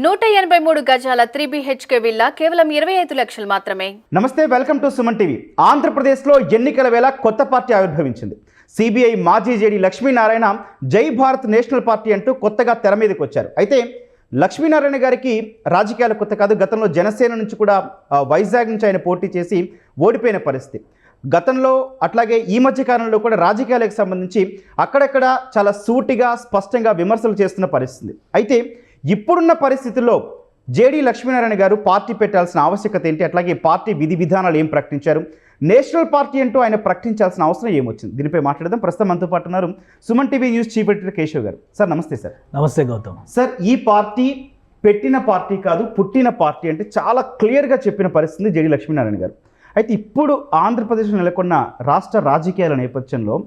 183 గజాల 3 BHK villa కేవలం 25 లక్షలు మాత్రమే. నమస్తే, వెల్కమ్ టు సుమన్ టీవీ. ఆంధ్రప్రదేశ్లో ఎన్నికల వేళ కొత్త పార్టీ ఆవిర్భవించింది. సిబిఐ మాజీ జేడీ లక్ష్మీనారాయణ జై భారత్ నేషనల్ పార్టీ అంటూ కొత్తగా తెర మీదకి వచ్చారు. అయితే లక్ష్మీనారాయణ గారికి రాజకీయాలు కొత్త కాదు. గతంలో జనసేన నుంచి కూడా వైజాగ్ నుంచి ఆయన పోటీ చేసి ఓడిపోయిన పరిస్థితి. గతంలో అట్లాగే ఈ మధ్య కాలంలో కూడా రాజకీయాలకు సంబంధించి అక్కడక్కడ చాలా సూటిగా స్పష్టంగా విమర్శలు చేస్తున్న పరిస్థితి. అయితే ఇప్పుడున్న పరిస్థితుల్లో జేడీ లక్ష్మీనారాయణ గారు పార్టీ పెట్టాల్సిన ఆవశ్యకత ఏంటి, అట్లాగే పార్టీ విధి విధానాలు ఏం ప్రకటించారు, నేషనల్ పార్టీ అంటూ ఆయన ప్రకటించాల్సిన అవసరం ఏమొచ్చింది, దీనిపై మాట్లాడదాం. ప్రస్తుతం మనతో పాటు ఉన్నారు Suman TV news chief editor Keshav గారు. సార్ నమస్తే. సార్ నమస్తే గౌతమ్. సార్, ఈ పార్టీ పెట్టిన పార్టీ కాదు, పుట్టిన పార్టీ అంటే చాలా క్లియర్గా చెప్పిన పరిస్థితి జేడీ లక్ష్మీనారాయణ గారు. అయితే ఇప్పుడు ఆంధ్రప్రదేశ్లో నెలకొన్న రాష్ట్ర రాజకీయాల నేపథ్యంలో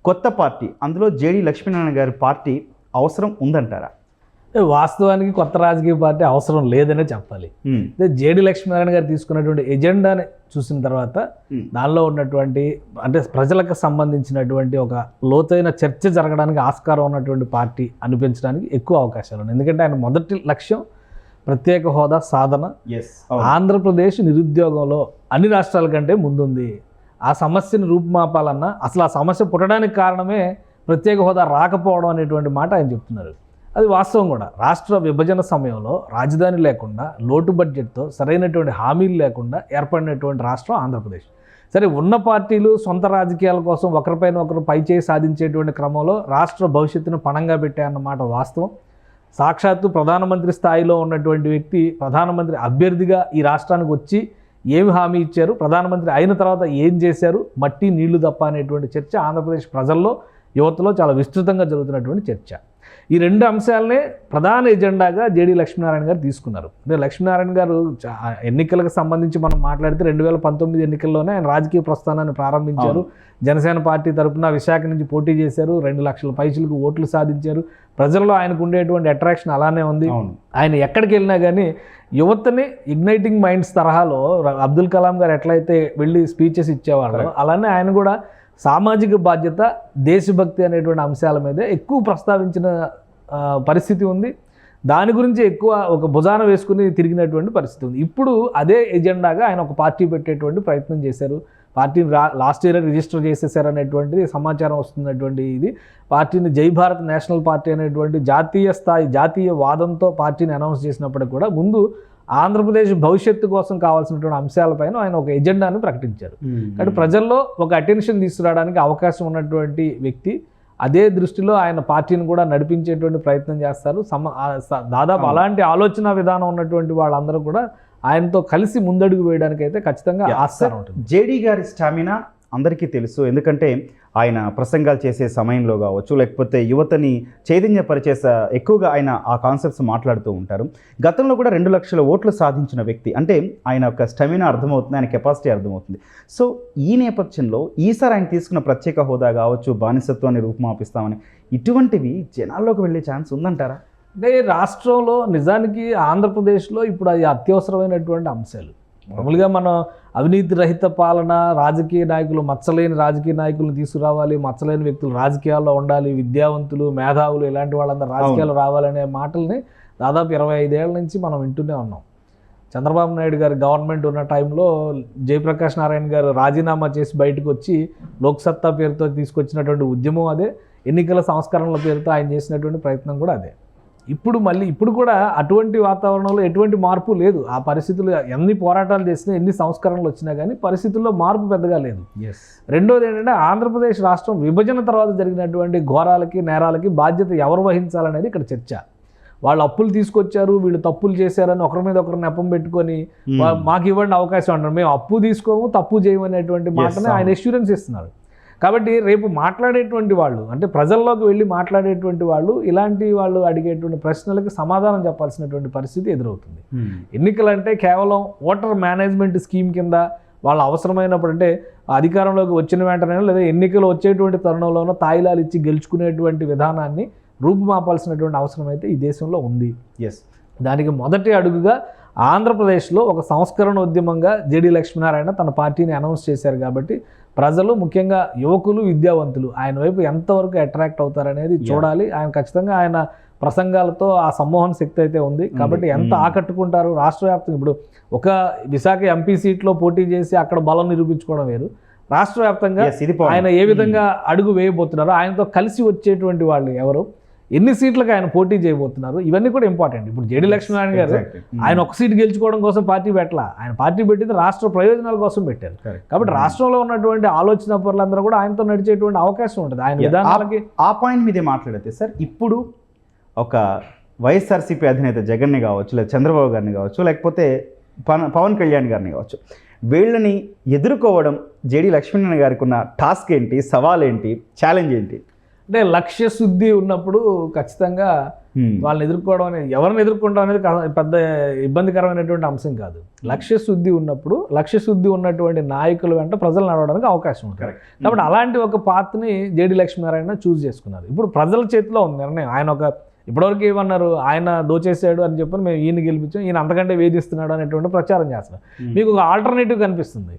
కొత్త పార్టీ, అందులో జేడీ లక్ష్మీనారాయణ గారి పార్టీ అవసరం ఉందంటారా? వాస్తవానికి కొత్త రాజకీయ పార్టీ అవసరం లేదనే చెప్పాలి. జేడీ లక్ష్మీనారాయణ గారు తీసుకున్నటువంటి ఎజెండాని చూసిన తర్వాత దానిలో ఉన్నటువంటి అంటే ప్రజలకు సంబంధించినటువంటి ఒక లోతైన చర్చ జరగడానికి ఆస్కారం ఉన్నటువంటి పార్టీ అనిపించడానికి ఎక్కువ అవకాశాలు ఉన్నాయి. ఎందుకంటే ఆయన మొదటి లక్ష్యం ప్రత్యేక హోదా సాధన. ఆంధ్రప్రదేశ్ నిరుద్యోగంలో అన్ని రాష్ట్రాల కంటే ముందుంది. ఆ సమస్యను రూపుమాపాలన్నా అసలు ఆ సమస్య పుట్టడానికి కారణమే ప్రత్యేక హోదా రాకపోవడం అనేటువంటి మాట ఆయన చెప్తున్నారు. అది వాస్తవం కూడా. రాష్ట్ర విభజన సమయంలో రాజధాని లేకుండా, లోటు బడ్జెట్తో, సరైనటువంటి హామీలు లేకుండా ఏర్పడినటువంటి రాష్ట్రం ఆంధ్రప్రదేశ్. సరే, ఉన్న పార్టీలు సొంత రాజకీయాల కోసం ఒకరిపైన ఒకరు పైచేయి సాధించేటువంటి క్రమంలో రాష్ట్ర భవిష్యత్తును పణంగా పెట్టాయన్నమాట వాస్తవం. సాక్షాత్తు ప్రధానమంత్రి స్థాయిలో ఉన్నటువంటి వ్యక్తి ప్రధానమంత్రి అభ్యర్థిగా ఈ రాష్ట్రానికి వచ్చి ఏమి హామీ ఇచ్చారు, ప్రధానమంత్రి అయిన తర్వాత ఏం చేశారు, మట్టి నీళ్లు తప్ప అనేటువంటి చర్చ ఆంధ్రప్రదేశ్ ప్రజల్లో, యువతలో చాలా విస్తృతంగా జరుగుతున్నటువంటి చర్చ. ఈ రెండు అంశాలనే ప్రధాన ఎజెండాగా జేడీ లక్ష్మీనారాయణ గారు తీసుకున్నారు. అంటే లక్ష్మీనారాయణ గారు ఎన్నికలకు సంబంధించి మనం మాట్లాడితే 2019 ఎన్నికల్లోనే ఆయన రాజకీయ ప్రస్థానాన్ని ప్రారంభించారు. జనసేన పార్టీ తరఫున విశాఖ నుంచి పోటీ చేశారు. 2 లక్షల పైచులకు ఓట్లు సాధించారు. ప్రజల్లో ఆయనకు ఉండేటువంటి అట్రాక్షన్ అలానే ఉంది. ఆయన ఎక్కడికి వెళ్ళినా కానీ యువతని ఇగ్నైటింగ్ మైండ్స్ తరహాలో అబ్దుల్ కలాం గారు ఎట్లయితే వెళ్ళి స్పీచెస్ ఇచ్చేవాళ్ళు, అలానే ఆయన కూడా సామాజిక బాధ్యత, దేశభక్తి అనేటువంటి అంశాల మీద ఎక్కువ ప్రస్తావించిన పరిస్థితి ఉంది. దాని గురించి ఎక్కువ ఒక భుజాన వేసుకుని తిరిగినటువంటి పరిస్థితి ఉంది. ఇప్పుడు అదే ఎజెండాగా ఆయన ఒక పార్టీ పెట్టేటువంటి ప్రయత్నం చేశారు. పార్టీని లాస్ట్ ఇయర్ రిజిస్టర్ చేసేసారు అనేటువంటిది సమాచారం వస్తున్నటువంటి ఇది. పార్టీని జై భారత్ నేషనల్ పార్టీ అనేటువంటి జాతీయ స్థాయి జాతీయ వాదంతో పార్టీని అనౌన్స్ చేసినప్పటికీ కూడా ముందు ఆంధ్రప్రదేశ్ భవిష్యత్తు కోసం కావాల్సినటువంటి అంశాలపైన ఆయన ఒక ఎజెండాను ప్రకటించారు. కాబట్టి ప్రజల్లో ఒక అటెన్షన్ తీసుకురావడానికి అవకాశం ఉన్నటువంటి వ్యక్తి. అదే దృష్టిలో ఆయన పార్టీని కూడా నడిపించేటువంటి ప్రయత్నం చేస్తారు. దాదాపు అలాంటి ఆలోచన విధానం ఉన్నటువంటి వాళ్ళందరూ కూడా ఆయనతో కలిసి ముందడుగు వేయడానికి అయితే ఖచ్చితంగా ఆస్కారం ఉంటుంది. జేడీ గారి స్టామినా అందరికీ తెలుసు. ఎందుకంటే ఆయన ప్రసంగాలు చేసే సమయంలో కావచ్చు, లేకపోతే యువతని చైతన్యపరిచే ఎక్కువగా ఆయన ఆ కాన్సెప్ట్స్ మాట్లాడుతూ ఉంటారు. గతంలో కూడా 2 లక్షల ఓట్లు సాధించిన వ్యక్తి. అంటే ఆయన యొక్క స్టామినా అర్థమవుతుంది, ఆయన కెపాసిటీ అర్థమవుతుంది. సో ఈ నేపథ్యంలో ఈసారి ఆయన తీసుకున్న ప్రత్యేక హోదా కావచ్చు, బానిసత్వాన్ని రూపుమాపిస్తామని ఇటువంటివి జనాల్లోకి వెళ్ళే ఛాన్స్ ఉందంటారా? అంటే రాష్ట్రంలో నిజానికి ఆంధ్రప్రదేశ్లో ఇప్పుడు అది అత్యవసరమైనటువంటి అంశాలు. మామూలుగా మనం అవినీతి రహిత పాలన, రాజకీయ నాయకులు, మచ్చలేని రాజకీయ నాయకులను తీసుకురావాలి, మచ్చలేని వ్యక్తులు రాజకీయాల్లో ఉండాలి, విద్యావంతులు, మేధావులు, ఇలాంటి వాళ్ళందరూ రాజకీయాలు రావాలనే మాటల్ని దాదాపు 25 ఏళ్ల నుంచి మనం వింటూనే ఉన్నాం. చంద్రబాబు నాయుడు గారు గవర్నమెంట్ ఉన్న టైంలో జయప్రకాష్ నారాయణ గారు రాజీనామా చేసి బయటకు వచ్చి లోక్సత్తా పేరుతో తీసుకొచ్చినటువంటి ఉద్యమం అదే. ఎన్నికల సంస్కరణల పేరుతో ఆయన చేసినటువంటి ప్రయత్నం కూడా అదే. ఇప్పుడు కూడా అటువంటి వాతావరణంలో ఎటువంటి మార్పు లేదు. ఆ పరిస్థితులు ఎన్ని పోరాటాలు చేసినా, ఎన్ని సంస్కరణలు వచ్చినా కానీ పరిస్థితుల్లో మార్పు పెద్దగా లేదు. రెండోది ఏంటంటే ఆంధ్రప్రదేశ్ రాష్ట్రం విభజన తర్వాత జరిగినటువంటి ఘోరాలకి, నేరాలకి బాధ్యత ఎవరు వహించాలనేది ఇక్కడ చర్చ. వాళ్ళు అప్పులు తీసుకొచ్చారు, వీళ్ళు తప్పులు చేశారని ఒకరి మీద ఒకరు నెపం పెట్టుకొని మాకు ఇవ్వండి అవకాశం అంటారు. మేము అప్పు తీసుకోము, తప్పు చేయమనేటువంటి మాటనే ఆయన ఎష్యూరెన్స్ ఇస్తున్నారు. కాబట్టి రేపు మాట్లాడేటువంటి వాళ్ళు, అంటే ప్రజల్లోకి వెళ్ళి మాట్లాడేటువంటి వాళ్ళు, ఇలాంటి వాళ్ళు అడిగేటువంటి ప్రశ్నలకు సమాధానం చెప్పాల్సినటువంటి పరిస్థితి ఎదురవుతుంది. ఎన్నికలంటే కేవలం ఓటర్ మేనేజ్మెంట్ స్కీమ్ కింద వాళ్ళు అవసరమైనప్పుడు, అంటే అధికారంలోకి వచ్చిన వెంటనే లేదా ఎన్నికలు వచ్చేటువంటి తరుణంలోనో తాయిలాలు ఇచ్చి గెలుచుకునేటువంటి విధానాన్ని రూపుమాపాల్సినటువంటి అవసరం అయితే ఈ దేశంలో ఉంది. దానికి మొదటి అడుగుగా ఆంధ్రప్రదేశ్లో ఒక సంస్కరణ ఉద్యమంగా జేడీ లక్ష్మీనారాయణ తన పార్టీని అనౌన్స్ చేశారు. కాబట్టి ప్రజలు ముఖ్యంగా యువకులు విద్యావంతులు ఆయన వైపు ఎంతవరకు అట్రాక్ట్ అవుతారనేది చూడాలి. ఆయన ఖచ్చితంగా ఆయన ప్రసంగాలతో ఆ సమ్మోహన శక్తి అయితే ఉంది కాబట్టి ఎంత ఆకట్టుకుంటారు రాష్ట్ర వ్యాప్తంగా. ఇప్పుడు ఒక విశాఖ ఎంపీ సీట్లో పోటీ చేసి అక్కడ బలం నిరూపించుకోవడం వేరు, రాష్ట్ర వ్యాప్తంగా ఆయన ఏ విధంగా అడుగు వేయబోతున్నారు, ఆయనతో కలిసి వచ్చేటువంటి వాళ్ళు ఎవరు, ఎన్ని సీట్లకు ఆయన పోటీ చేయబోతున్నారు, ఇవన్నీ కూడా ఇంపార్టెంట్. ఇప్పుడు జేడీ లక్ష్మీనారాయణ గారు ఆయన ఒక సీటు గెలుచుకోవడం కోసం పార్టీ పెట్టాల, ఆయన పార్టీ పెట్టింది రాష్ట్ర ప్రయోజనాల కోసం పెట్టారు. కాబట్టి రాష్ట్రంలో ఉన్నటువంటి ఆలోచన పరులందరూ కూడా ఆయనతో నడిచేటువంటి అవకాశం ఉంటుంది ఆయన విధానాలకి. ఆ పాయింట్ మీదే మాట్లాడితే సార్, ఇప్పుడు ఒక వైఎస్ఆర్సీపీ అధినేత జగన్ని కావచ్చు, లేదా చంద్రబాబు గారిని కావచ్చు, లేకపోతే పవన్ కళ్యాణ్ గారిని కావచ్చు, వీళ్ళని ఎదుర్కోవడం జేడీ లక్ష్మీనారాయణ గారికి ఉన్న టాస్క్ ఏంటి, సవాల్ ఏంటి, ఛాలెంజ్ ఏంటి? అంటే లక్ష్య శుద్ధి ఉన్నప్పుడు ఖచ్చితంగా వాళ్ళని ఎదుర్కోవడం అనేది, ఎవరిని ఎదుర్కొంటాం అనేది పెద్ద ఇబ్బందికరమైనటువంటి అంశం కాదు. లక్ష్య శుద్ధి ఉన్నప్పుడు లక్ష్య శుద్ధి ఉన్నటువంటి నాయకుల వెంట ప్రజలు నడవడానికి అవకాశం ఉంటుంది. కాబట్టి అలాంటి ఒక పాత్ని జేడీ లక్ష్మీనారాయణ చూస్ చేసుకున్నారు. ఇప్పుడు ప్రజల చేతిలో ఉంది నిర్ణయం. ఆయన ఒక ఇప్పటివరకు ఏమన్నారు, ఆయన దోచేసాడు అని చెప్పని మేము ఈయన గెలిపించాం, ఈయన అంతకంటే వేధిస్తున్నాడు అనేటువంటి ప్రచారం చేస్తున్నారు. మీకు ఒక ఆల్టర్నేటివ్ కనిపిస్తుంది,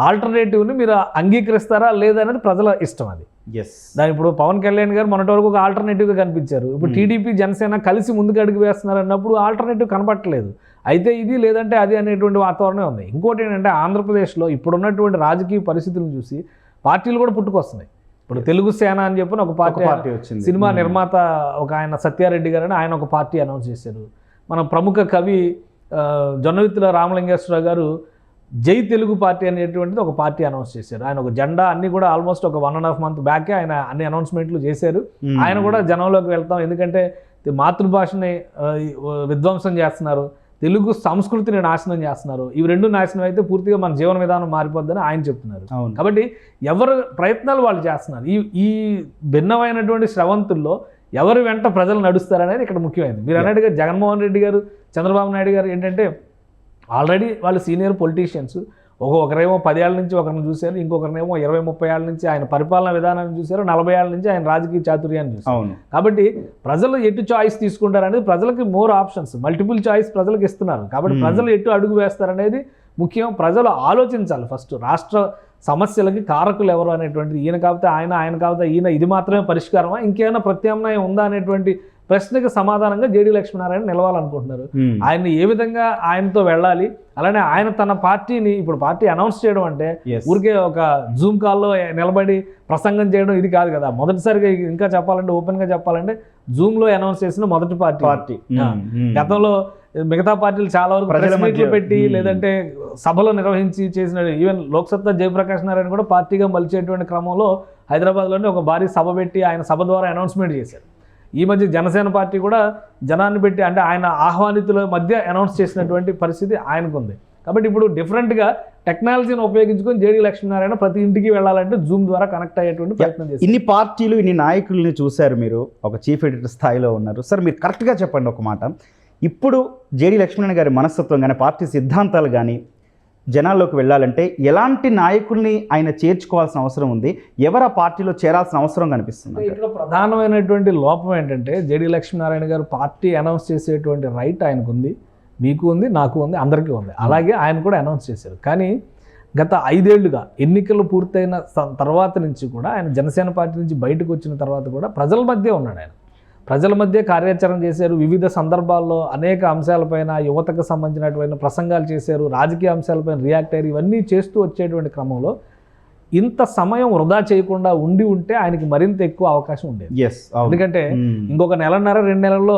ఆల్టర్నేటివ్ని మీరు అంగీకరిస్తారా లేదా అనేది ప్రజల ఇష్టం. అది దాని ఇప్పుడు పవన్ కళ్యాణ్ గారు మొన్నటి వరకు ఒక ఆల్టర్నేటివ్గా కనిపించారు. ఇప్పుడు టీడీపీ జనసేన కలిసి ముందుకు అడుగు వేస్తున్నారు అన్నప్పుడు ఆల్టర్నేటివ్ కనపట్టలేదు. అయితే ఇది లేదంటే అది అనేటువంటి వాతావరణం ఉంది. ఇంకోటి ఏంటంటే ఆంధ్రప్రదేశ్లో ఇప్పుడున్నటువంటి రాజకీయ పరిస్థితులను చూసి పార్టీలు కూడా పుట్టుకొస్తున్నాయి. ఇప్పుడు తెలుగు సేన అని చెప్పిన ఒక పార్టీ వచ్చింది, సినిమా నిర్మాత ఒక ఆయన సత్యారెడ్డి గారు అని ఆయన ఒక పార్టీ అనౌన్స్ చేశారు. మన ప్రముఖ కవి జొన్నవిత్తుల రామలింగేశ్వరరావు గారు జై తెలుగు పార్టీ అనేటువంటిది ఒక పార్టీ అనౌన్స్ చేశారు. ఆయన ఒక జెండా అన్ని కూడా ఆల్మోస్ట్ ఒక 1.5 month బ్యాకే ఆయన అన్ని అనౌన్స్మెంట్లు చేశారు. ఆయన కూడా జనంలోకి వెళ్తాం, ఎందుకంటే మాతృభాషని విధ్వంసం చేస్తున్నారు, తెలుగు సంస్కృతిని నాశనం చేస్తున్నారు, ఇవి రెండు నాశనం అయితే పూర్తిగా మన జీవన విధానం మారిపోద్దని ఆయన చెప్తున్నారు. కాబట్టి ఎవరు ప్రయత్నాలు వాళ్ళు చేస్తున్నారు. ఈ భిన్నమైనటువంటి స్రవంతుల్లో ఎవరి వెంట ప్రజలు నడుస్తారనేది ఇక్కడ ముఖ్యమైనది. మీరు అన్నట్టుగా జగన్మోహన్ రెడ్డి గారు, చంద్రబాబు నాయుడు గారు ఏంటంటే ఆల్రెడీ వాళ్ళు సీనియర్ పొలిటీషియన్స్. ఒకరేమో 10 ఏళ్ళ నుంచి ఒకరిని చూశారు, ఇంకొకరినేమో 20-30 ఏళ్ళ నుంచి ఆయన పరిపాలనా విధానాన్ని చూశారు, 40 ఏళ్ళ నుంచి ఆయన రాజకీయ చాతుర్యాన్ని చూశారు. కాబట్టి ప్రజలు ఎటు చాయిస్ తీసుకుంటారనేది ప్రజలకి మోర్ ఆప్షన్స్, మల్టిపుల్ చాయిస్ ప్రజలకు ఇస్తున్నారు. కాబట్టి ప్రజలు ఎటు అడుగు వేస్తారనేది ముఖ్యం. ప్రజలు ఆలోచించాలి ఫస్ట్, రాష్ట్ర సమస్యలకి కారకులు ఎవరు అనేటువంటిది. ఈయన కాకపోతే ఆయన, ఆయన కాకపోతే ఈయన, ఇది మాత్రమే పరిష్కారమా, ఇంకేమైనా ప్రత్యామ్నాయం ఉందా అనేటువంటి ప్రశ్నకి సమాధానంగా జేడీ లక్ష్మీనారాయణ నిలవాలనుకుంటున్నారు. ఆయన్ని ఏ విధంగా ఆయనతో వెళ్ళాలి, అలానే ఆయన తన పార్టీని ఇప్పుడు పార్టీ అనౌన్స్ చేయడం అంటే ఊరికే ఒక జూమ్ కాల్లో నిలబడి ప్రసంగం చేయడం ఇది కాదు కదా. మొదటిసారిగా ఇంకా చెప్పాలంటే, ఓపెన్గా చెప్పాలంటే జూమ్లో అనౌన్స్ చేసిన మొదటి పార్టీ. గతంలో మిగతా పార్టీలు చాలా వరకు ప్రెస్ మీట్లు పెట్టి లేదంటే సభలు నిర్వహించి చేసిన, ఈవెన్ లోక్సత్తా జయప్రకాష్ నారాయణ కూడా పార్టీగా మలిచేటువంటి క్రమంలో హైదరాబాద్లోనే ఒక భారీ సభ పెట్టి ఆయన సభ ద్వారా అనౌన్స్మెంట్ చేశారు. ఈ మధ్య జనసేన పార్టీ కూడా జనాన్ని పెట్టి, అంటే ఆయన ఆహ్వానితుల మధ్య అనౌన్స్ చేసినటువంటి పరిస్థితి ఆయనకుంది. కాబట్టి ఇప్పుడు డిఫరెంట్గా టెక్నాలజీని ఉపయోగించుకొని జేడీ లక్ష్మీనారాయణ ప్రతి ఇంటికి వెళ్ళాలంటే జూమ్ ద్వారా కనెక్ట్ అయ్యేటువంటి ప్రయత్నం చేస్తారు. ఇన్ని పార్టీలు, ఇన్ని నాయకుల్ని చూశారు, మీరు ఒక చీఫ్ ఎడిటర్ స్థాయిలో ఉన్నారు సార్. మీరు కరెక్ట్గా చెప్పండి ఒక మాట, ఇప్పుడు జేడీ లక్ష్మీనారాయణ గారి మనస్తత్వం కానీ, పార్టీ సిద్ధాంతాలు కానీ జనాల్లోకి వెళ్ళాలంటే ఎలాంటి నాయకుల్ని ఆయన చేర్చుకోవాల్సిన అవసరం ఉంది, ఎవరు ఆ పార్టీలో చేరాల్సిన అవసరం కనిపిస్తుంది? ఇక్కడ ప్రధానమైనటువంటి లోపం ఏంటంటే, జేడీ లక్ష్మీనారాయణ గారు పార్టీ అనౌన్స్ చేసేటువంటి రైట్ ఆయనకు ఉంది, మీకు ఉంది, నాకు ఉంది, అందరికీ ఉంది. అలాగే ఆయన కూడా అనౌన్స్ చేశారు. కానీ గత 5 ఏళ్లుగా ఎన్నికలు పూర్తయిన తర్వాత నుంచి కూడా ఆయన జనసేన పార్టీ నుంచి బయటకు వచ్చిన తర్వాత కూడా ప్రజల మధ్య ఉన్నాడు. ఆయన ప్రజల మధ్య కార్యాచరణ చేశారు. వివిధ సందర్భాల్లో అనేక అంశాలపైన యువతకు సంబంధించినటువంటి ప్రసంగాలు చేశారు, రాజకీయ అంశాలపైన రియాక్ట్ అయ్యారు. ఇవన్నీ చేస్తూ వచ్చేటువంటి క్రమంలో ఇంత సమయం వృధా చేయకుండా ఉంటే ఆయనకి మరింత ఎక్కువ అవకాశం ఉండేది. ఎందుకంటే ఇంకొక 1.5-2 నెలల్లో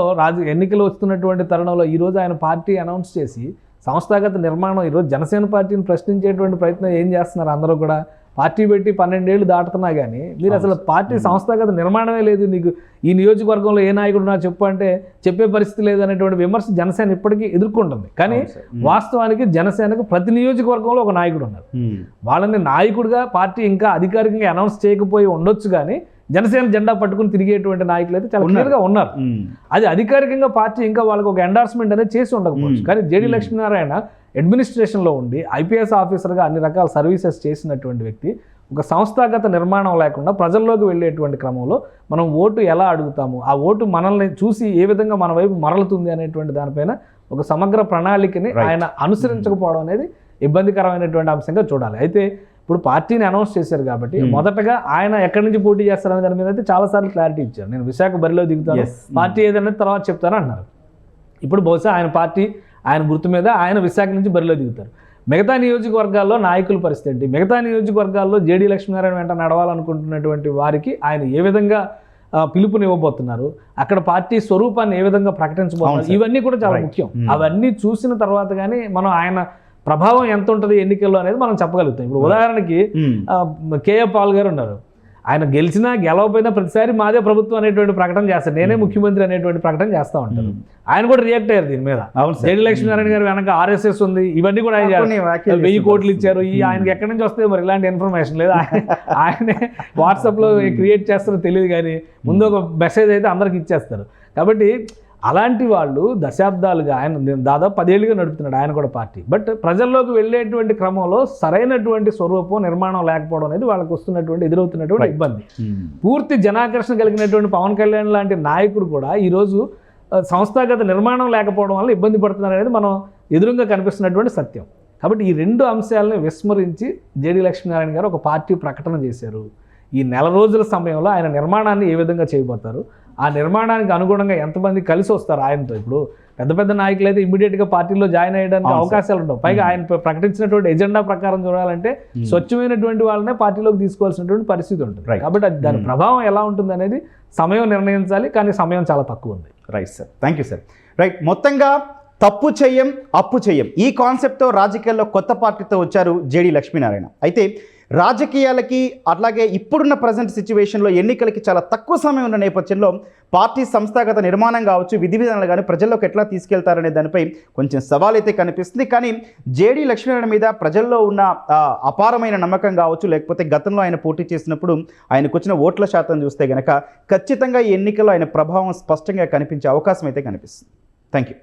ఎన్నికలు వస్తున్నటువంటి తరుణంలో ఈరోజు ఆయన పార్టీ అనౌన్స్ చేసి సంస్థాగత నిర్మాణం, ఈరోజు జనసేన పార్టీని ప్రశ్నించేటువంటి ప్రయత్నం ఏం చేస్తున్నారు అందరూ కూడా. పార్టీ పెట్టి 12 ఏళ్ళు దాటుతున్నా కానీ మీరు అసలు పార్టీ సంస్థాగత నిర్మాణమే లేదు, నీకు ఈ నియోజకవర్గంలో ఏ నాయకుడు నా చెప్పు అంటే చెప్పే పరిస్థితి లేదు అనేటువంటి విమర్శ జనసేన ఇప్పటికీ ఎదుర్కొంటుంది. కానీ వాస్తవానికి జనసేనకు ప్రతి నియోజకవర్గంలో ఒక నాయకుడు ఉన్నారు. వాళ్ళని నాయకుడిగా పార్టీ ఇంకా అధికారికంగా అనౌన్స్ చేయకపోయి ఉండొచ్చు, కానీ జనసేన జెండా పట్టుకుని తిరిగేటువంటి నాయకులు అయితే చాలా క్లియర్గా ఉన్నారు. అది అధికారికంగా పార్టీ ఇంకా వాళ్ళకి ఒక ఎండార్స్మెంట్ అనేది చేసి ఉండకపోవచ్చు. కానీ జేడీ లక్ష్మీనారాయణ అడ్మినిస్ట్రేషన్లో ఉండి ఐపీఎస్ ఆఫీసర్గా అన్ని రకాల సర్వీసెస్ చేసినటువంటి వ్యక్తి, ఒక సంస్థాగత నిర్మాణం లేకుండా ప్రజల్లోకి వెళ్ళేటువంటి క్రమంలో మనం ఓటు ఎలా అడుగుతాము, ఆ ఓటు మనల్ని చూసి ఏ విధంగా మన వైపు మరలుతుంది అనేటువంటి దానిపైన ఒక సమగ్ర ప్రణాళికని ఆయన అనుసరించకపోవడం అనేది ఇబ్బందికరమైనటువంటి అంశంగా చూడాలి. అయితే ఇప్పుడు పార్టీని అనౌన్స్ చేశారు కాబట్టి మొదటగా ఆయన ఎక్కడి నుంచి పోటీ చేస్తారనే దాని మీద అయితే చాలాసార్లు క్లారిటీ ఇచ్చారు. నేను విశాఖ బరిలో దిగుతాను, పార్టీ ఏదైనా తర్వాత చెప్తాను అన్నారు. ఇప్పుడు బహుశా ఆయన పార్టీ ఆయన గుర్తు మీద ఆయన విశాఖ నుంచి బరిలో దిగుతారు. మిగతా నియోజకవర్గాల్లో నాయకుల పరిస్థితి ఏంటి? మిగతా నియోజకవర్గాల్లో జేడీ లక్ష్మీనారాయణ వెంట నడవాలనుకుంటున్నటువంటి వారికి ఆయన ఏ విధంగా పిలుపునివ్వబోతున్నారు, అక్కడ పార్టీ స్వరూపాన్ని ఏ విధంగా ప్రకటించబోతున్నారు, ఇవన్నీ కూడా చాలా ముఖ్యం. అవన్నీ చూసిన తర్వాత కానీ మనం ఆయన ప్రభావం ఎంత ఉంటుంది ఎన్నికల్లో అనేది మనం చెప్పగలుగుతాం. ఇప్పుడు ఉదాహరణకి కేఏ పాల్ గారు ఉన్నారు. ఆయన గెలిచినా గెలవపోయినా ప్రతిసారి మాదే ప్రభుత్వం అనేటువంటి ప్రకటన చేస్తారు, నేనే ముఖ్యమంత్రి అనేటువంటి ప్రకటన చేస్తూ ఉంటారు. ఆయన కూడా రియాక్ట్ అయ్యారు దీని మీద. జేడీ లక్ష్మీనారాయణ గారు వెనక ఆర్ఎస్ఎస్ ఉంది, ఇవన్నీ కూడా ఆయన 1000 కోట్లు ఇచ్చారు. ఆయనకి ఎక్కడి నుంచి వస్తే మరి ఇలాంటి ఇన్ఫర్మేషన్ లేదు. ఆయనే వాట్సాప్లో క్రియేట్ చేస్తారో తెలియదు, కానీ ముందు ఒక మెసేజ్ అయితే అందరికి ఇచ్చేస్తారు. కాబట్టి అలాంటి వాళ్ళు దశాబ్దాలుగా ఆయన దాదాపు 10 ఏళ్ళుగా నడుపుతున్నాడు ఆయన కూడా పార్టీ. బట్ ప్రజల్లోకి వెళ్ళేటువంటి క్రమంలో సరైనటువంటి స్వరూపం నిర్మాణం లేకపోవడం అనేది వాళ్ళకి వస్తున్నటువంటి ఎదురవుతున్నటువంటి ఇబ్బంది. పూర్తి జనాకర్షణ కలిగినటువంటి పవన్ కళ్యాణ్ లాంటి నాయకుడు కూడా ఈరోజు సంస్థాగత నిర్మాణం లేకపోవడం వల్ల ఇబ్బంది పడుతున్నారు అనేది మనం ఎదురుగా కనిపిస్తున్నటువంటి సత్యం. కాబట్టి ఈ 2 అంశాలను విస్మరించి జేడీ లక్ష్మీనారాయణ గారు ఒక పార్టీ ప్రకటన చేశారు. ఈ నెల రోజుల సమయంలో ఆయన నిర్మాణాన్ని ఏ విధంగా చేయబోతారు, ఆ నిర్మాణానికి అనుగుణంగా ఎంతమంది కలిసి వస్తారు ఆయనతో. ఇప్పుడు పెద్ద పెద్ద నాయకులు అయితే ఇమ్మీడియట్గా పార్టీలో జాయిన్ అయ్యడానికి అవకాశాలు ఉండవు. పైగా ఆయన ప్రకటించినటువంటి ఎజెండా ప్రకారం చూడాలంటే స్వచ్ఛమైనటువంటి వాళ్ళనే పార్టీలోకి తీసుకోవాల్సినటువంటి పరిస్థితి ఉంటుంది. కాబట్టి దాని ప్రభావం ఎలా ఉంటుంది అనేది సమయం నిర్ణయించాలి, కానీ సమయం చాలా తక్కువ ఉంది. Right sir, thank you sir. Right, మొత్తంగా తప్పు చెయ్యం అప్పు చెయ్యం ఈ కాన్సెప్ట్తో రాజకీయాల్లో కొత్త పార్టీతో వచ్చారు జేడీ లక్ష్మీనారాయణ. అయితే రాజకీయాలకి అట్లాగే ఇప్పుడున్న ప్రజెంట్ సిచ్యువేషన్లో ఎన్నికలకి చాలా తక్కువ సమయం ఉన్న నేపథ్యంలో పార్టీ సంస్థాగత నిర్మాణం కావచ్చు, విధి విధానాలు కానీ ప్రజల్లోకి ఎట్లా తీసుకెళ్తారనే దానిపై కొంచెం సవాల్ అయితే కనిపిస్తుంది. కానీ జేడీ లక్ష్మీనారాయణ మీద ప్రజల్లో ఉన్న అపారమైన నమ్మకం కావచ్చు, లేకపోతే గతంలో ఆయన పోటీ చేసినప్పుడు ఆయనకు వచ్చిన ఓట్ల శాతం చూస్తే కనుక ఖచ్చితంగా ఈ ఎన్నికల్లో ఆయన ప్రభావం స్పష్టంగా కనిపించే అవకాశం అయితే కనిపిస్తుంది. Thank you.